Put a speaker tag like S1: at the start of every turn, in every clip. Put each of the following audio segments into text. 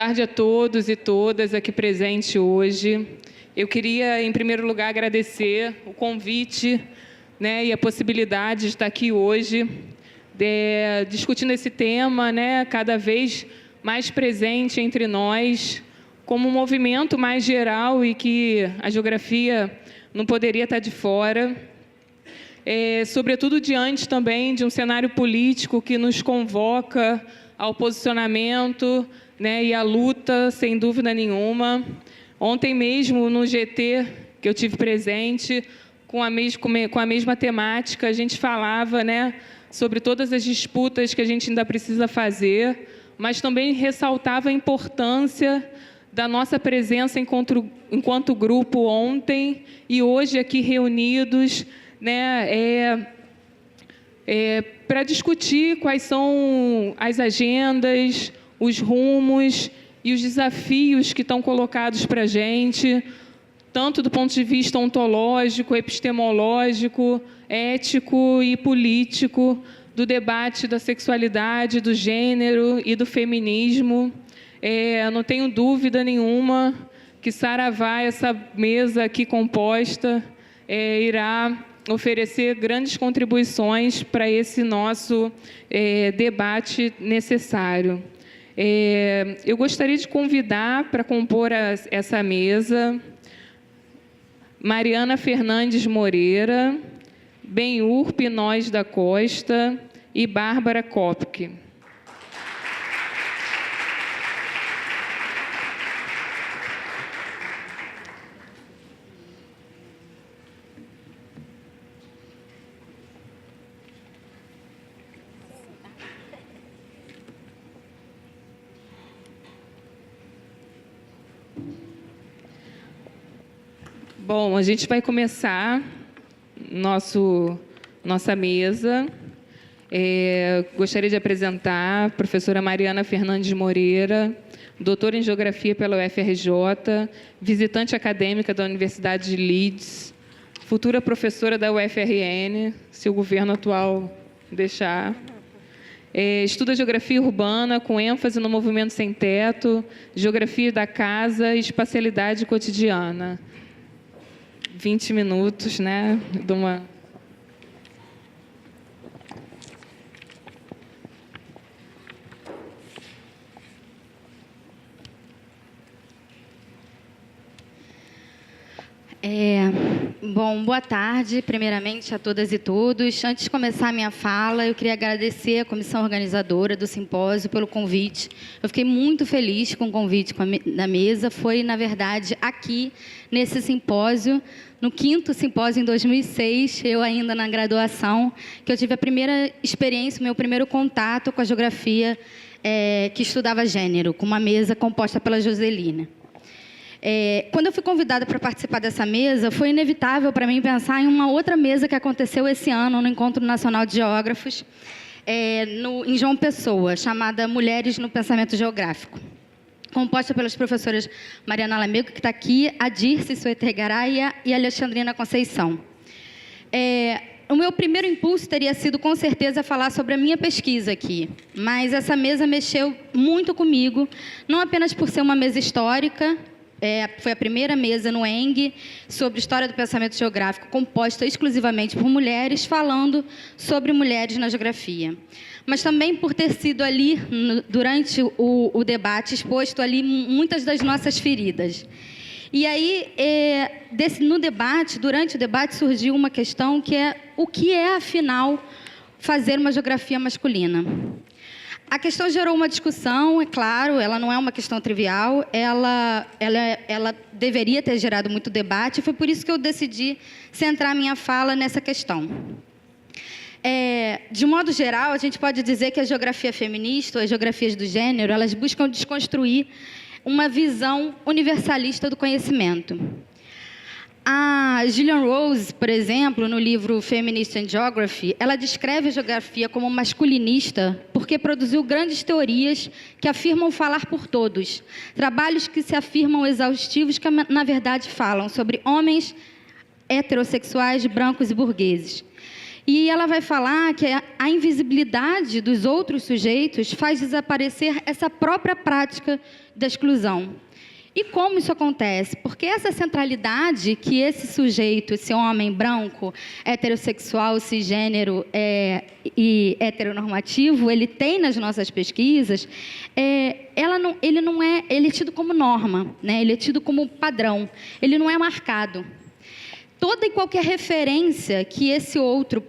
S1: Boa tarde a todos e todas aqui presentes hoje. Eu queria, em primeiro lugar, agradecer o convite, né, e a possibilidade de estar aqui hoje, discutindo esse tema, né, cada vez mais presente entre nós, como um movimento mais geral e que a geografia não poderia estar de fora. Sobretudo diante também de um cenário político que nos convoca ao posicionamento, né, e à luta, sem dúvida nenhuma. Ontem mesmo, no GT, que eu tive presente, com a mesma temática, a gente falava, né, sobre todas as disputas que a gente ainda precisa fazer, mas também ressaltava a importância da nossa presença enquanto grupo ontem e hoje aqui reunidos, né, para discutir quais são as agendas, os rumos e os desafios que estão colocados para a gente, tanto do ponto de vista ontológico, epistemológico, ético e político, do debate da sexualidade, do gênero e do feminismo. Não tenho dúvida nenhuma que Saravá, essa mesa aqui composta, irá oferecer grandes contribuições para esse nosso debate necessário. Eu gostaria de convidar para compor essa mesa Mariana Fernandes Moreira, Benhur Pinós da Costa e Bárbara Kopke. Bom, a gente vai começar nossa mesa. Gostaria de apresentar a professora Mariana Fernandes Moreira, doutora em Geografia pela UFRJ, visitante acadêmica da Universidade de Leeds, futura professora da UFRN, se o governo atual deixar. Estuda Geografia Urbana, com ênfase no movimento sem teto, Geografia da Casa e Espacialidade Cotidiana. 20 minutos, né, de uma...
S2: Bom, boa tarde, primeiramente, a todas e todos. Antes de começar a minha fala, eu queria agradecer à comissão organizadora do simpósio pelo convite. Eu fiquei muito feliz com o convite da mesa. Foi, na verdade, aqui, nesse simpósio, no 5º simpósio em 2006, eu ainda na graduação, que eu tive a primeira experiência, o meu primeiro contato com a geografia que estudava gênero, com uma mesa composta pela Joselina. Quando eu fui convidada para participar dessa mesa, foi inevitável para mim pensar em uma outra mesa que aconteceu esse ano, no Encontro Nacional de Geógrafos, em João Pessoa, chamada Mulheres no Pensamento Geográfico, composta pelas professoras Mariana Lamego, que está aqui, a Dirce Soetergaray e a Alexandrina Conceição. O meu primeiro impulso teria sido, com certeza, falar sobre a minha pesquisa aqui, mas essa mesa mexeu muito comigo, não apenas por ser uma mesa histórica. Foi a primeira mesa no ENG sobre história do pensamento geográfico, composta exclusivamente por mulheres, falando sobre mulheres na geografia. Mas também por ter sido ali, durante o debate, exposto ali muitas das nossas feridas. E aí, durante o debate, surgiu uma questão que é o que é, afinal, fazer uma geografia masculina. A questão gerou uma discussão, é claro, ela não é uma questão trivial, ela deveria ter gerado muito debate, e foi por isso que eu decidi centrar minha fala nessa questão. De modo geral, a gente pode dizer que a geografia feminista, ou as geografias do gênero, elas buscam desconstruir uma visão universalista do conhecimento. A Gillian Rose, por exemplo, no livro Feminist and Geography, ela descreve a geografia como masculinista porque produziu grandes teorias que afirmam falar por todos, trabalhos que se afirmam exaustivos, que na verdade falam sobre homens heterossexuais, brancos e burgueses. E ela vai falar que a invisibilidade dos outros sujeitos faz desaparecer essa própria prática da exclusão. E como isso acontece? Porque essa centralidade que esse sujeito, esse homem branco, heterossexual, cisgênero e heteronormativo, ele tem nas nossas pesquisas, ele é tido como norma, né? Ele é tido como padrão, ele não é marcado. Toda e qualquer referência que esse outro...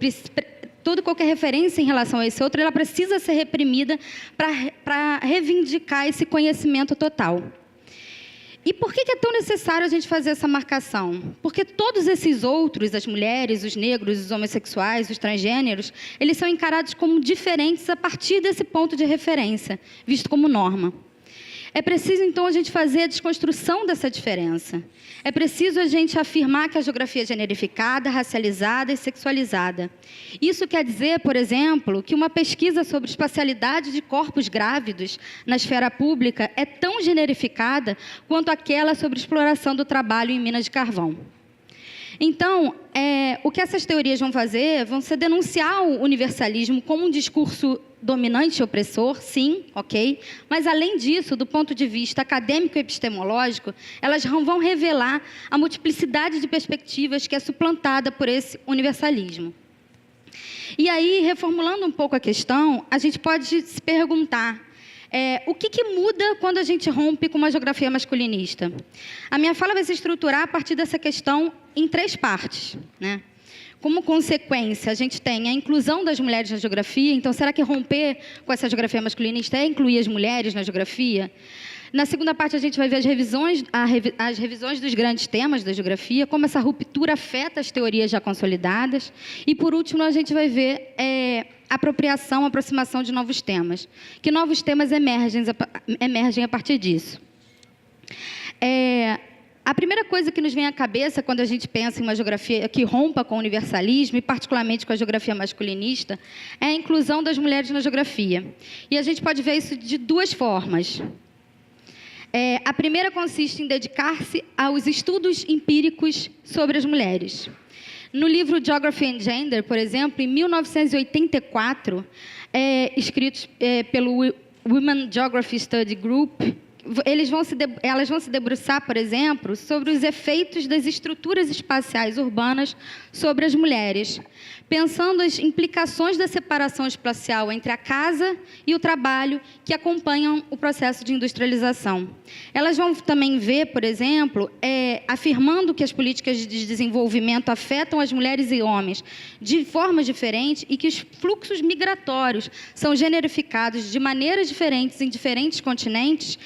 S2: Toda e qualquer referência em relação a esse outro, ela precisa ser reprimida para reivindicar esse conhecimento total. E por que é tão necessário a gente fazer essa marcação? Porque todos esses outros, as mulheres, os negros, os homossexuais, os transgêneros, eles são encarados como diferentes a partir desse ponto de referência, visto como norma. É preciso, então, a gente fazer a desconstrução dessa diferença. É preciso a gente afirmar que a geografia é generificada, racializada e sexualizada. Isso quer dizer, por exemplo, que uma pesquisa sobre espacialidade de corpos grávidos na esfera pública é tão generificada quanto aquela sobre exploração do trabalho em minas de carvão. Então, o que essas teorias vão fazer vão ser denunciar o universalismo como um discurso dominante e opressor, sim, ok? Mas, além disso, do ponto de vista acadêmico e epistemológico, elas vão revelar a multiplicidade de perspectivas que é suplantada por esse universalismo. E aí, reformulando um pouco a questão, a gente pode se perguntar, o que muda quando a gente rompe com uma geografia masculinista? A minha fala vai se estruturar a partir dessa questão em 3 partes, né? Como consequência, a gente tem a inclusão das mulheres na geografia. Então, será que romper com essa geografia masculinista é incluir as mulheres na geografia? Na segunda parte, a gente vai ver as revisões dos grandes temas da geografia, como essa ruptura afeta as teorias já consolidadas. E, por último, a gente vai ver aproximação de novos temas. Que novos temas emergem a partir disso. A primeira coisa que nos vem à cabeça quando a gente pensa em uma geografia que rompa com o universalismo, e particularmente com a geografia masculinista, é a inclusão das mulheres na geografia. E a gente pode ver isso de 2 formas. A primeira consiste em dedicar-se aos estudos empíricos sobre as mulheres. No livro Geography and Gender, por exemplo, em 1984, escrito pelo Women Geography Study Group, elas vão se debruçar, por exemplo, sobre os efeitos das estruturas espaciais urbanas sobre as mulheres, pensando as implicações da separação espacial entre a casa e o trabalho que acompanham o processo de industrialização. Elas vão também ver, por exemplo, afirmando que as políticas de desenvolvimento afetam as mulheres e homens de formas diferentes e que os fluxos migratórios são generificados de maneiras diferentes em diferentes continentes.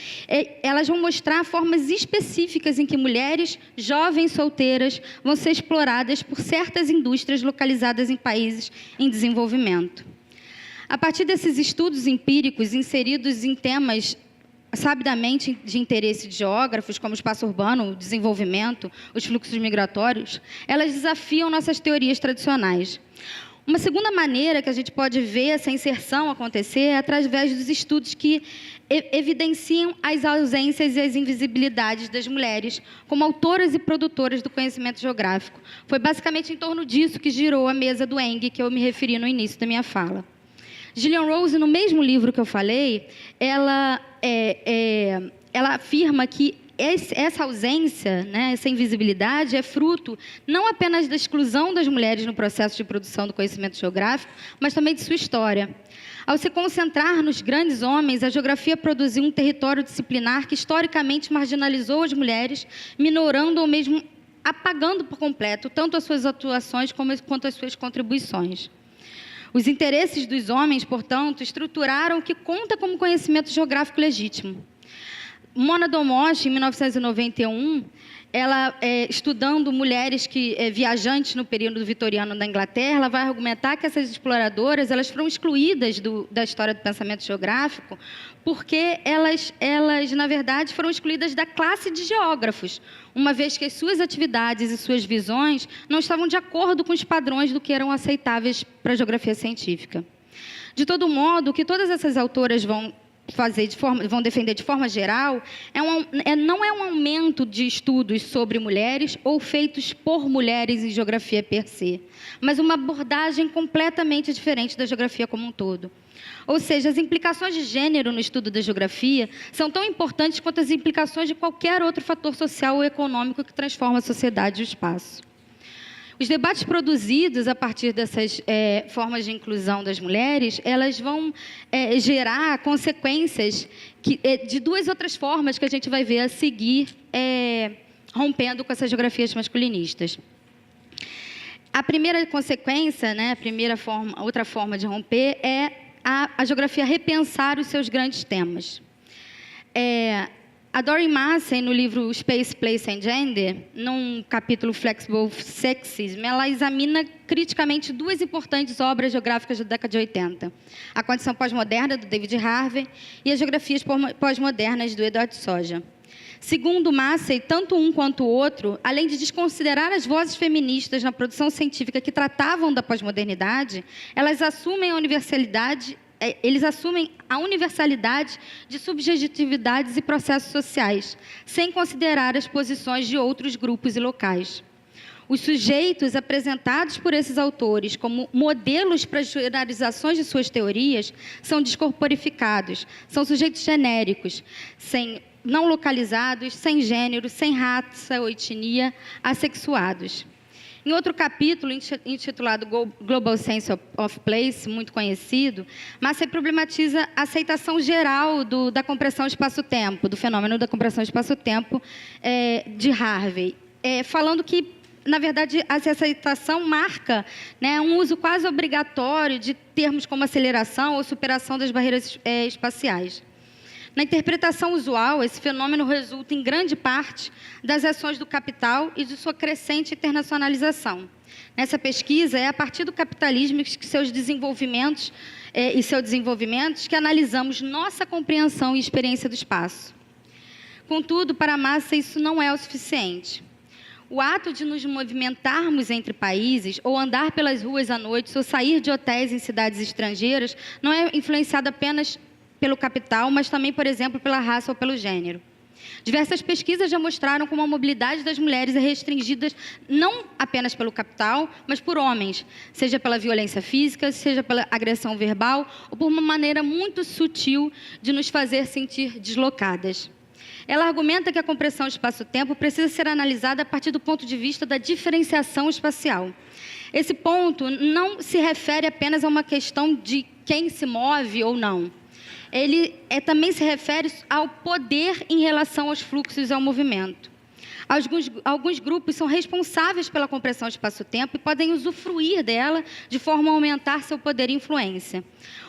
S2: Elas vão mostrar formas específicas em que mulheres jovens solteiras vão ser exploradas por certas indústrias localizadas em países em desenvolvimento. A partir desses estudos empíricos inseridos em temas sabidamente de interesse de geógrafos, como o espaço urbano, o desenvolvimento, os fluxos migratórios, elas desafiam nossas teorias tradicionais. Uma segunda maneira que a gente pode ver essa inserção acontecer é através dos estudos que evidenciam as ausências e as invisibilidades das mulheres como autoras e produtoras do conhecimento geográfico. Foi basicamente em torno disso que girou a mesa do Eng, que eu me referi no início da minha fala. Gillian Rose, no mesmo livro que eu falei, ela afirma que essa ausência, né, essa invisibilidade é fruto não apenas da exclusão das mulheres no processo de produção do conhecimento geográfico, mas também de sua história. Ao se concentrar nos grandes homens, a geografia produziu um território disciplinar que historicamente marginalizou as mulheres, minorando ou mesmo apagando por completo tanto as suas atuações quanto as suas contribuições. Os interesses dos homens, portanto, estruturaram o que conta como conhecimento geográfico legítimo. Mona Domosh, em 1991, ela, estudando mulheres viajantes no período vitoriano da Inglaterra, ela vai argumentar que essas exploradoras elas foram excluídas da história do pensamento geográfico porque elas, na verdade, foram excluídas da classe de geógrafos, uma vez que as suas atividades e suas visões não estavam de acordo com os padrões do que eram aceitáveis para a geografia científica. De todo modo, o que todas essas autoras vão vão defender de forma geral, não é um aumento de estudos sobre mulheres ou feitos por mulheres em geografia per se, mas uma abordagem completamente diferente da geografia como um todo. Ou seja, as implicações de gênero no estudo da geografia são tão importantes quanto as implicações de qualquer outro fator social ou econômico que transforma a sociedade e o espaço. Os debates produzidos a partir dessas formas de inclusão das mulheres, elas vão gerar consequências de duas outras formas que a gente vai ver a seguir, rompendo com essas geografias masculinistas. A primeira consequência, né, outra forma de romper é a geografia repensar os seus grandes temas. A Doreen Massey, no livro Space, Place and Gender, num capítulo Flexible Sexism, ela examina criticamente duas importantes obras geográficas da década de 80. A Condição Pós-Moderna, do David Harvey, e as Geografias Pós-Modernas, do Edward Soja. Segundo Massey, tanto um quanto o outro, além de desconsiderar as vozes feministas na produção científica que tratavam da pós-modernidade, eles assumem a universalidade de subjetividades e processos sociais, sem considerar as posições de outros grupos e locais. Os sujeitos apresentados por esses autores como modelos para as generalizações de suas teorias são descorporificados, são sujeitos genéricos, não localizados, sem gênero, sem raça ou etnia, assexuados. Em outro capítulo, intitulado Global Sense of Place, muito conhecido, Massey problematiza a aceitação geral da compressão espaço-tempo, do fenômeno da compressão espaço-tempo de Harvey, falando que, na verdade, essa aceitação marca, né, um uso quase obrigatório de termos como aceleração ou superação das barreiras espaciais. Na interpretação usual, esse fenômeno resulta, em grande parte, das ações do capital e de sua crescente internacionalização. Nessa pesquisa, é a partir do capitalismo e seus desenvolvimentos, que analisamos nossa compreensão e experiência do espaço. Contudo, para Massey, isso não é o suficiente. O ato de nos movimentarmos entre países, ou andar pelas ruas à noite, ou sair de hotéis em cidades estrangeiras, não é influenciado apenas pelo capital, mas também, por exemplo, pela raça ou pelo gênero. Diversas pesquisas já mostraram como a mobilidade das mulheres é restringida não apenas pelo capital, mas por homens, seja pela violência física, seja pela agressão verbal, ou por uma maneira muito sutil de nos fazer sentir deslocadas. Ela argumenta que a compressão espaço-tempo precisa ser analisada a partir do ponto de vista da diferenciação espacial. Esse ponto não se refere apenas a uma questão de quem se move ou não. Ele também se refere ao poder em relação aos fluxos e ao movimento. Alguns grupos são responsáveis pela compressão espaço-tempo e podem usufruir dela de forma a aumentar seu poder e influência.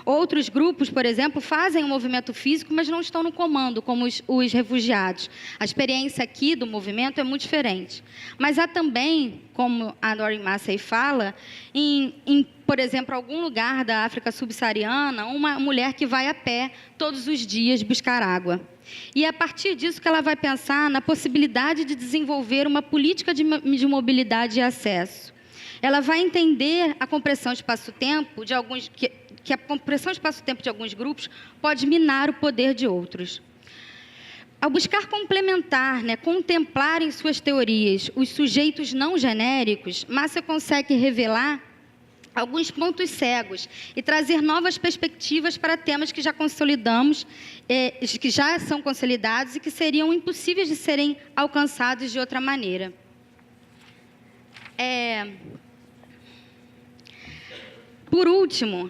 S2: Outros grupos, por exemplo, fazem o movimento físico, mas não estão no comando, como os refugiados. A experiência aqui do movimento é muito diferente. Mas há também, como a Doreen Massey fala, por exemplo, algum lugar da África subsaariana, uma mulher que vai a pé todos os dias buscar água. E é a partir disso que ela vai pensar na possibilidade de desenvolver uma política de mobilidade e acesso. Ela vai entender a compressão espaço-tempo que a compressão espaço-tempo de alguns grupos pode minar o poder de outros. Ao buscar complementar, contemplar em suas teorias os sujeitos não genéricos, Massey consegue revelar alguns pontos cegos e trazer novas perspectivas para temas que já consolidamos, que já são consolidados e que seriam impossíveis de serem alcançados de outra maneira. Por último,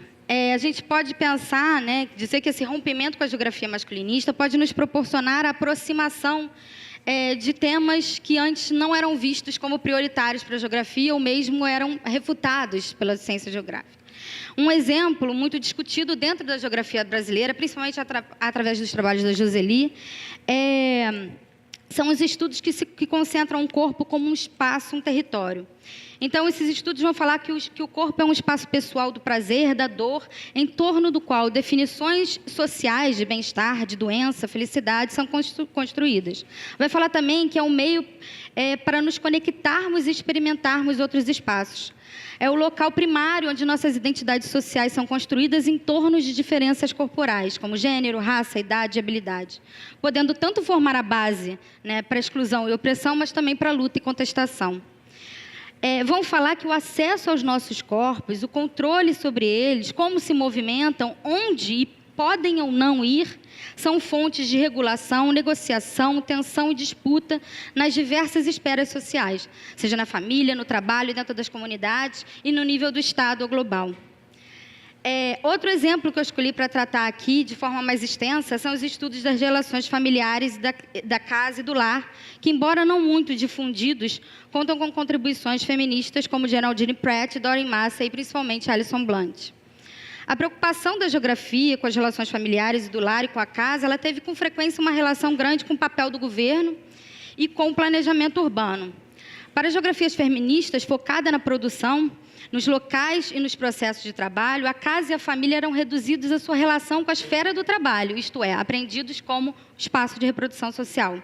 S2: a gente pode pensar, dizer que esse rompimento com a geografia masculinista pode nos proporcionar a aproximação de temas que antes não eram vistos como prioritários para a geografia ou mesmo eram refutados pela ciência geográfica. Um exemplo muito discutido dentro da geografia brasileira, principalmente através dos trabalhos da Joseli, são os estudos que concentram o corpo como um espaço, um território. Então, esses estudos vão falar que o corpo é um espaço pessoal do prazer, da dor, em torno do qual definições sociais de bem-estar, de doença, felicidade são construídas. Vai falar também que é um meio para nos conectarmos e experimentarmos outros espaços. É o local primário onde nossas identidades sociais são construídas em torno de diferenças corporais, como gênero, raça, idade e habilidade, podendo tanto formar a base, né, para exclusão e opressão, mas também para luta e contestação. Vão falar que o acesso aos nossos corpos, o controle sobre eles, como se movimentam, onde e podem ou não ir, são fontes de regulação, negociação, tensão e disputa nas diversas esferas sociais, seja na família, no trabalho, dentro das comunidades e no nível do Estado ou global. Outro exemplo que eu escolhi para tratar aqui, de forma mais extensa, são os estudos das relações familiares da casa e do lar, que, embora não muito difundidos, contam com contribuições feministas como Geraldine Pratt, Doreen Massey e, principalmente, Alison Blunt. A preocupação da geografia com as relações familiares e do lar e com a casa, ela teve com frequência uma relação grande com o papel do governo e com o planejamento urbano. Para as geografias feministas, focada na produção, nos locais e nos processos de trabalho, a casa e a família eram reduzidos à sua relação com a esfera do trabalho, isto é, apreendidos como espaço de reprodução social.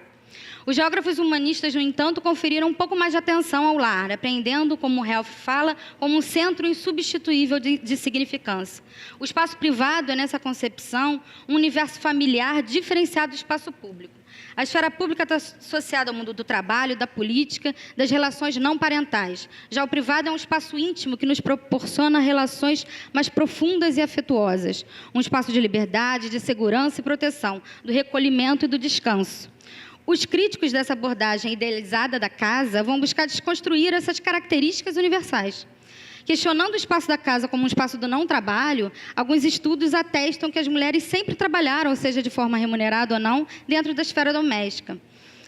S2: Os geógrafos humanistas, no entanto, conferiram um pouco mais de atenção ao lar, apreendendo, como o Helf fala, como um centro insubstituível de significância. O espaço privado é, nessa concepção, um universo familiar diferenciado do espaço público. A esfera pública está associada ao mundo do trabalho, da política, das relações não parentais. Já o privado é um espaço íntimo que nos proporciona relações mais profundas e afetuosas. Um espaço de liberdade, de segurança e proteção, do recolhimento e do descanso. Os críticos dessa abordagem idealizada da casa vão buscar desconstruir essas características universais. Questionando o espaço da casa como um espaço do não-trabalho, alguns estudos atestam que as mulheres sempre trabalharam, seja de forma remunerada ou não, dentro da esfera doméstica.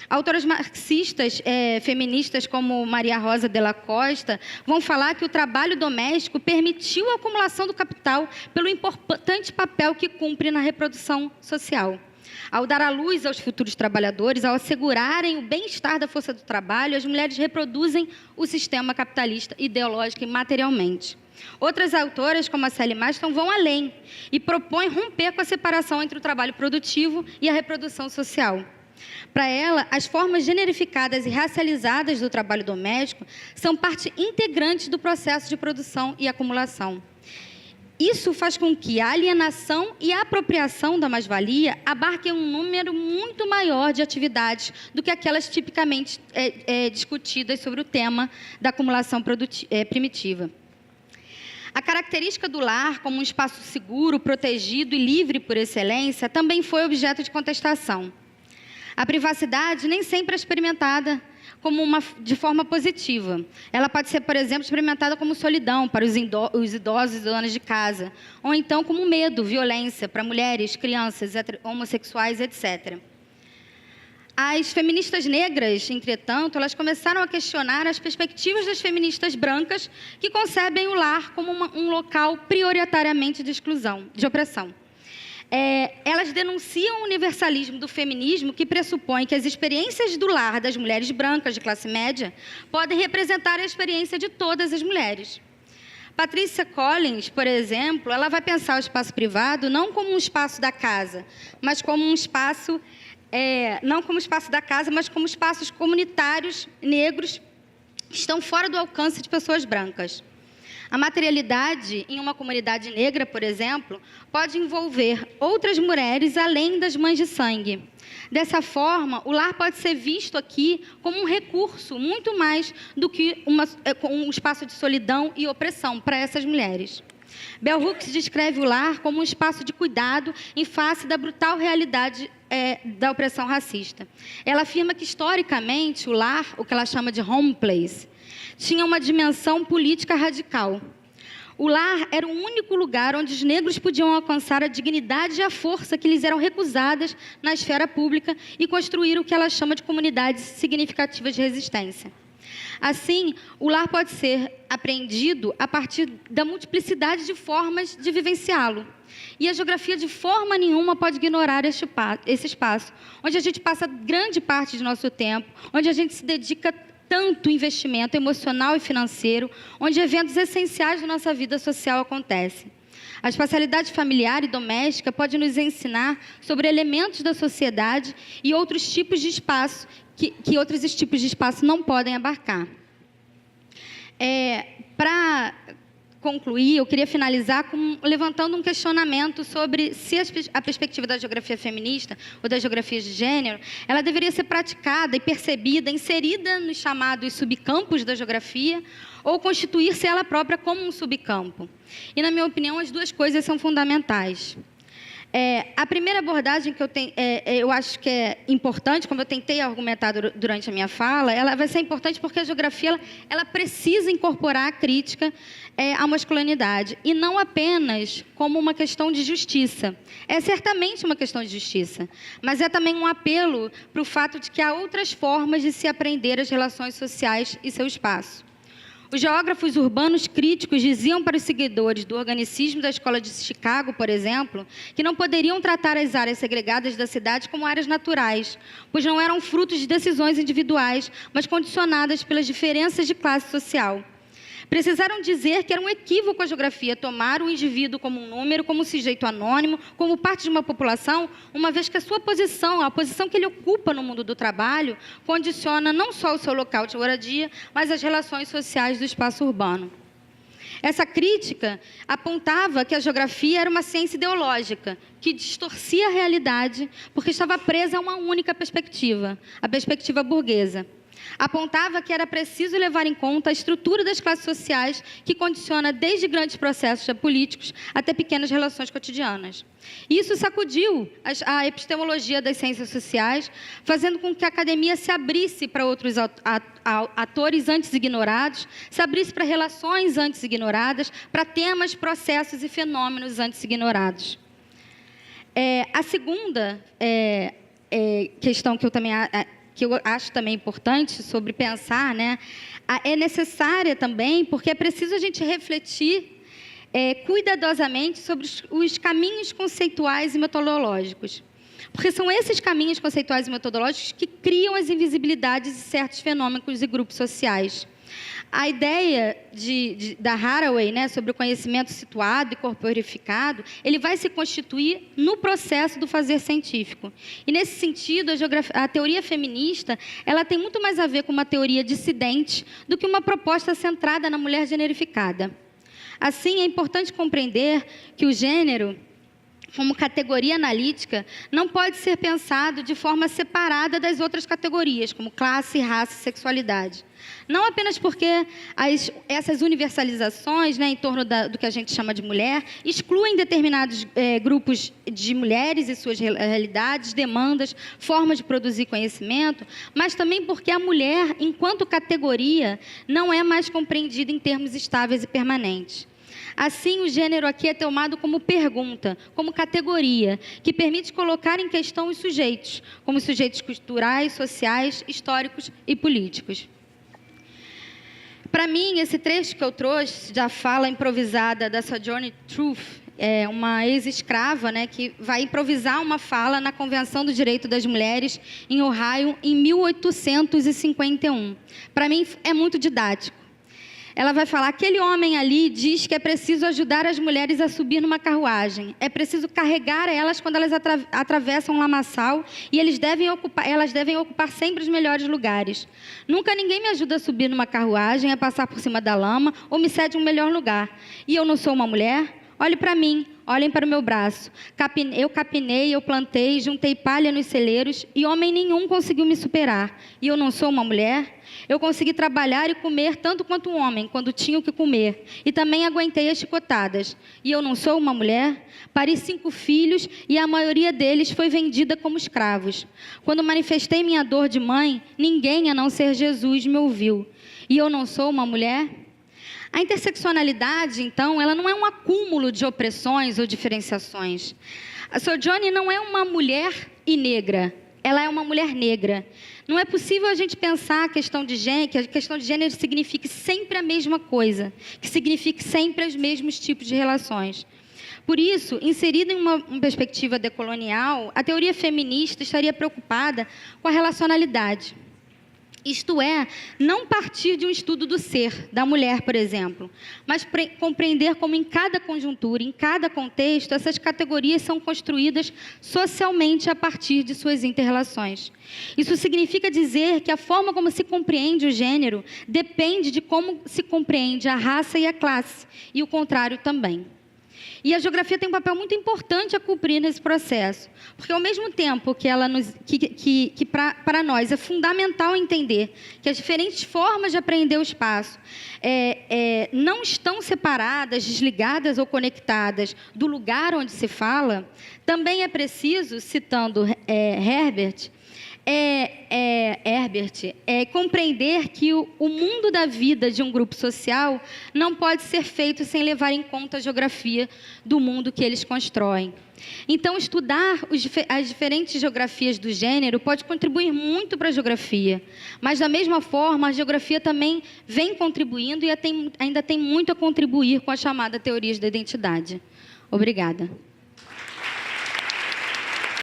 S2: Autoras marxistas feministas como Maria Rosa de la Costa vão falar que o trabalho doméstico permitiu a acumulação do capital pelo importante papel que cumpre na reprodução social. Ao dar à luz aos futuros trabalhadores, ao assegurarem o bem-estar da força do trabalho, as mulheres reproduzem o sistema capitalista ideológico e materialmente. Outras autoras, como a Sally Maston, vão além e propõem romper com a separação entre o trabalho produtivo e a reprodução social. Para ela, as formas generificadas e racializadas do trabalho doméstico são parte integrante do processo de produção e acumulação. Isso faz com que a alienação e a apropriação da mais-valia abarquem um número muito maior de atividades do que aquelas tipicamente discutidas sobre o tema da acumulação primitiva. A característica do lar como um espaço seguro, protegido e livre por excelência também foi objeto de contestação. A privacidade nem sempre é experimentada de forma positiva. Ela pode ser, por exemplo, experimentada como solidão para os idosos e donas de casa, ou então como medo, violência para mulheres, crianças, homossexuais, etc. As feministas negras, entretanto, elas começaram a questionar as perspectivas das feministas brancas que concebem o lar como um local prioritariamente de exclusão, de opressão. Elas denunciam o universalismo do feminismo que pressupõe que as experiências do lar das mulheres brancas de classe média podem representar a experiência de todas as mulheres. Patrícia Collins, por exemplo, ela vai pensar o espaço privado não como um espaço da casa, mas como um espaço, não como espaço da casa, mas como espaços comunitários negros que estão fora do alcance de pessoas brancas. A materialidade em uma comunidade negra, por exemplo, pode envolver outras mulheres além das mães de sangue. Dessa forma, o lar pode ser visto aqui como um recurso muito mais do que um espaço de solidão e opressão para essas mulheres. Bell Hooks descreve o lar como um espaço de cuidado em face da brutal realidade da opressão racista. Ela afirma que, historicamente, o lar, o que ela chama de home place, tinha uma dimensão política radical. O lar era o único lugar onde os negros podiam alcançar a dignidade e a força que lhes eram recusadas na esfera pública e construir o que ela chama de comunidades significativas de resistência. Assim, o lar pode ser apreendido a partir da multiplicidade de formas de vivenciá-lo. E a geografia, de forma nenhuma, pode ignorar esse espaço, onde a gente passa grande parte do nosso tempo, onde a gente se dedica tanto investimento emocional e financeiro, onde eventos essenciais da nossa vida social acontecem. A espacialidade familiar e doméstica pode nos ensinar sobre elementos da sociedade e outros tipos de espaço que outros tipos de espaço não podem abarcar. Para concluir, eu queria finalizar levantando um questionamento sobre se a perspectiva da geografia feminista ou das geografias de gênero, ela deveria ser praticada e percebida, inserida nos chamados subcampos da geografia, ou constituir-se ela própria como um subcampo. E, na minha opinião, as duas coisas são fundamentais. A primeira abordagem que eu acho que é importante, como eu tentei argumentar durante a minha fala, ela vai ser importante porque a geografia ela precisa incorporar a crítica à masculinidade, e não apenas como uma questão de justiça. É certamente uma questão de justiça, mas é também um apelo para o fato de que há outras formas de se aprender as relações sociais e seu espaço. Os geógrafos urbanos críticos diziam para os seguidores do organicismo da Escola de Chicago, por exemplo, que não poderiam tratar as áreas segregadas da cidade como áreas naturais, pois não eram frutos de decisões individuais, mas condicionadas pelas diferenças de classe social. Precisaram dizer que era um equívoco a geografia tomar o indivíduo como um número, como um sujeito anônimo, como parte de uma população, uma vez que a sua posição, a posição que ele ocupa no mundo do trabalho, condiciona não só o seu local de moradia, mas as relações sociais do espaço urbano. Essa crítica apontava que a geografia era uma ciência ideológica, que distorcia a realidade porque estava presa a uma única perspectiva, a perspectiva burguesa. Apontava que era preciso levar em conta a estrutura das classes sociais que condiciona desde grandes processos políticos até pequenas relações cotidianas. Isso sacudiu a epistemologia das ciências sociais, fazendo com que a academia se abrisse para outros atores antes ignorados, se abrisse para relações antes ignoradas, para temas, processos e fenômenos antes ignorados. A segunda questão que eu acho também importante sobre pensar, é necessária também, porque é preciso a gente refletir cuidadosamente sobre os caminhos conceituais e metodológicos. Porque são esses caminhos conceituais e metodológicos que criam as invisibilidades de certos fenômenos e grupos sociais. A ideia da Haraway, sobre o conhecimento situado e corporificado, ele vai se constituir no processo do fazer científico. E, nesse sentido, a teoria feminista ela tem muito mais a ver com uma teoria dissidente do que uma proposta centrada na mulher generificada. Assim, é importante compreender que o gênero, como categoria analítica, não pode ser pensado de forma separada das outras categorias, como classe, raça e sexualidade. Não apenas porque essas universalizações, em torno do que a gente chama de mulher, excluem determinados grupos de mulheres e suas realidades, demandas, formas de produzir conhecimento, mas também porque a mulher, enquanto categoria, não é mais compreendida em termos estáveis e permanentes. Assim, o gênero aqui é tomado como pergunta, como categoria, que permite colocar em questão os sujeitos, como sujeitos culturais, sociais, históricos e políticos. Para mim, esse trecho que eu trouxe, da fala improvisada da Sojourner Truth, uma ex-escrava, que vai improvisar uma fala na Convenção do Direito das Mulheres em Ohio, em 1851. Para mim, é muito didático. Ela vai falar, aquele homem ali diz que é preciso ajudar as mulheres a subir numa carruagem. É preciso carregar elas quando elas atravessam um lamaçal e elas devem ocupar sempre os melhores lugares. Nunca ninguém me ajuda a subir numa carruagem, a passar por cima da lama ou me cede um melhor lugar. E eu não sou uma mulher? Olhe para mim, olhem para o meu braço. Eu capinei, eu plantei, juntei palha nos celeiros e homem nenhum conseguiu me superar. E eu não sou uma mulher? Eu consegui trabalhar e comer tanto quanto um homem, quando tinha o que comer. E também aguentei as chicotadas. E eu não sou uma mulher? Pari 5 filhos e a maioria deles foi vendida como escravos. Quando manifestei minha dor de mãe, ninguém, a não ser Jesus, me ouviu. E eu não sou uma mulher? A interseccionalidade, então, ela não é um acúmulo de opressões ou diferenciações. A Sojourner não é uma mulher e negra, ela é uma mulher negra. Não é possível a gente pensar que a questão de gênero signifique sempre a mesma coisa, que signifique sempre os mesmos tipos de relações. Por isso, inserida em uma perspectiva decolonial, a teoria feminista estaria preocupada com a relacionalidade. Isto é, não partir de um estudo do ser, da mulher, por exemplo, mas compreender como em cada conjuntura, em cada contexto, essas categorias são construídas socialmente a partir de suas inter-relações. Isso significa dizer que a forma como se compreende o gênero depende de como se compreende a raça e a classe, e o contrário também. E a geografia tem um papel muito importante a cumprir nesse processo, porque ao mesmo tempo que para nós é fundamental entender que as diferentes formas de apreender o espaço não estão separadas, desligadas ou conectadas do lugar onde se fala, também é preciso, citando Herbert, compreender que o mundo da vida de um grupo social não pode ser feito sem levar em conta a geografia do mundo que eles constroem. Então, estudar as diferentes geografias do gênero pode contribuir muito para a geografia, mas, da mesma forma, a geografia também vem contribuindo e ainda tem muito a contribuir com a chamada teorias da identidade. Obrigada.